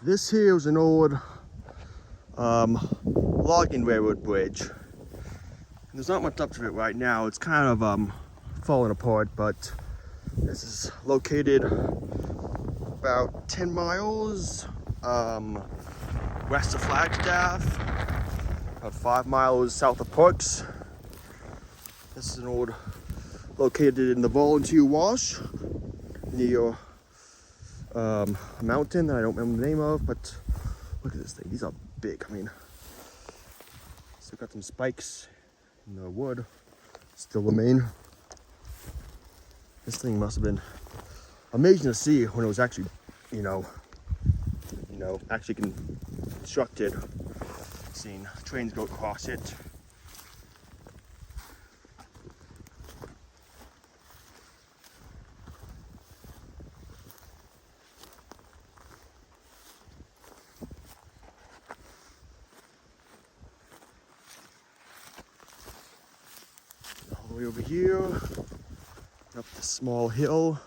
This here was an old logging railroad bridge. And there's not much up to it right now. It's kind of falling apart, but this is located about 10 miles west of Flagstaff, about 5 miles south of Parks. This is an old, located in the Volunteer Wash near a mountain that I don't remember the name of, but look at this thing. These are big. I mean, still got some spikes in the wood still remain. This thing must have been amazing to see when it was actually, actually constructed. Seeing trains go across it. All the way over here, up this small hill.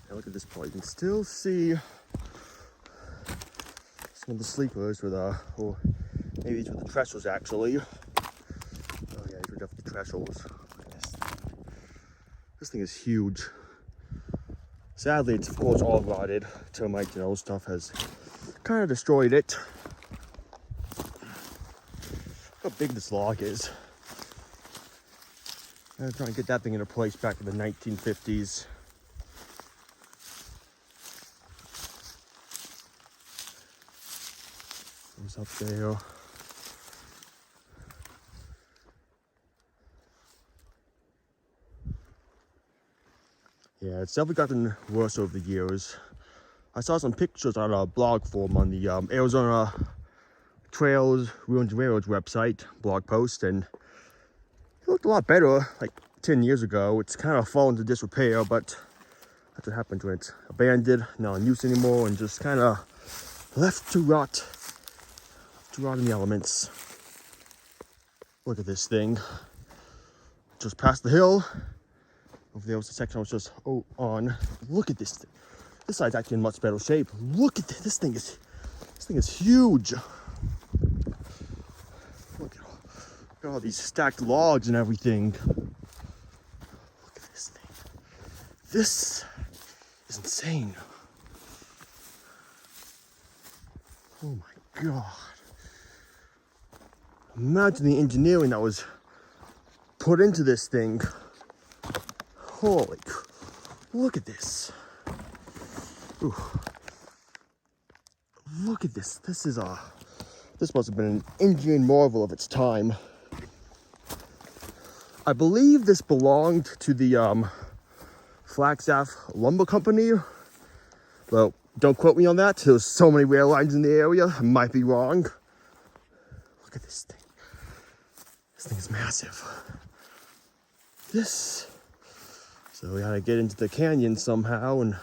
Now look at this part. You can still see some of the sleepers with or maybe these were the trestles actually. Oh yeah, these were definitely trestles. Look at this thing. This thing is huge. Sadly, it's of course all rotted. Termite, stuff has kind of destroyed it. Look how big this log is. I was trying to get that thing into place back in the 1950s. It was up there. Yeah, it's definitely gotten worse over the years. I saw some pictures on a blog forum on the Arizona Trails Ruins and Railroads website blog post, and it looked a lot better like 10 years ago. It's kind of fallen to disrepair, but that's what happens when it's abandoned, not in use anymore, and just kind of left to rot in the elements. Look at this thing. Just past the hill. Over there was the section I was just on. Look at this thing. This side's actually in much better shape. Look at this. This thing is huge. Look at all these stacked logs and everything. Look at this thing. This is insane. Oh my God. Imagine the engineering that was put into this thing. Holy, look at this. Ooh. Look at this. This must have been an engineering marvel of its time. I believe this belonged to the Flagstaff Lumber Company. Well, don't quote me on that. There's so many rail lines in the area. I might be wrong. Look at this thing. This thing is massive. So we had to get into the canyon somehow, and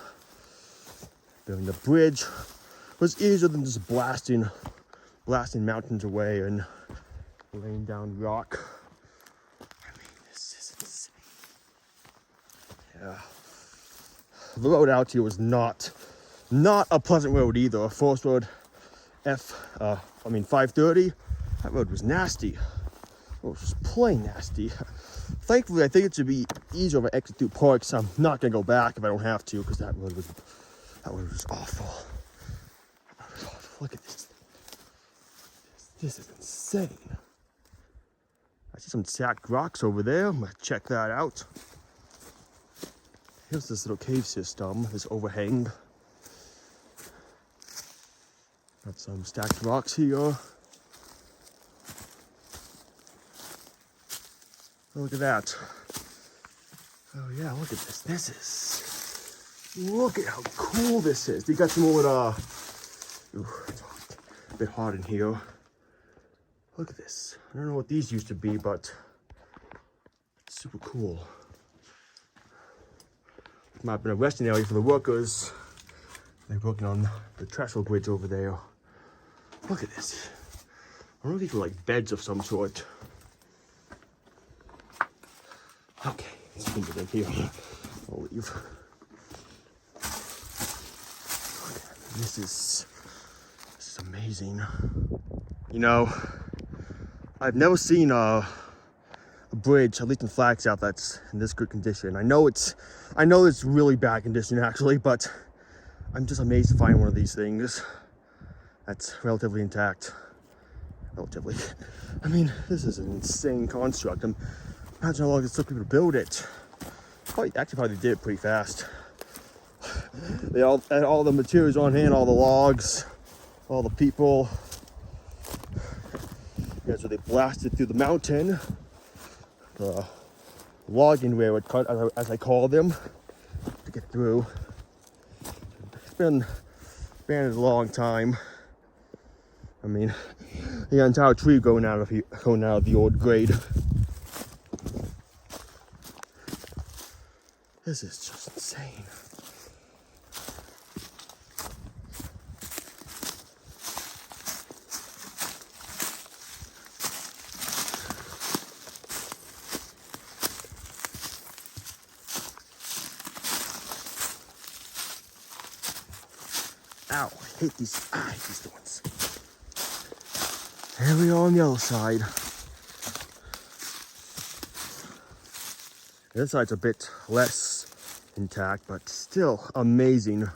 building the bridge was easier than just blasting mountains away and laying down rock. I mean, this is insane. Yeah. The road out here was not a pleasant road either. Forest Road 530. That road was nasty. It was just plain nasty. Thankfully, I think it should be easier if I exit through Parks. I'm not gonna go back if I don't have to, because that road was awful. Look at this. This is insane. I see some stacked rocks over there. I'm gonna check that out. Here's this little cave system, this overhang. Got some stacked rocks here. Look at that. Oh yeah, look at this. Look at how cool this is. You got some old, it's a bit hot in here. Look at this. I don't know what these used to be, but it's super cool. It might have been a resting area for the workers. They're working on the trestle bridge over there. Look at this. I don't know if these were like beds of some sort. Okay, You can get in here. I'll leave. This is amazing. You know, I've never seen a bridge, at least in Flagstaff, that's in this good condition. I know it's really bad condition actually, but I'm just amazed to find one of these things that's relatively intact. Relatively. I mean, this is an insane construct. Imagine how long it took people to build it. Probably did it pretty fast. They all had all the materials on hand, all the logs, all the people. Yeah, so they blasted through the mountain. The logging railroad cut, as I call them, to get through. It's been abandoned a long time. I mean, the entire tree going out of the old grade. This is just insane. Ow, I hate these ones. Here we are on the other side. This side's a bit less intact, but still amazing.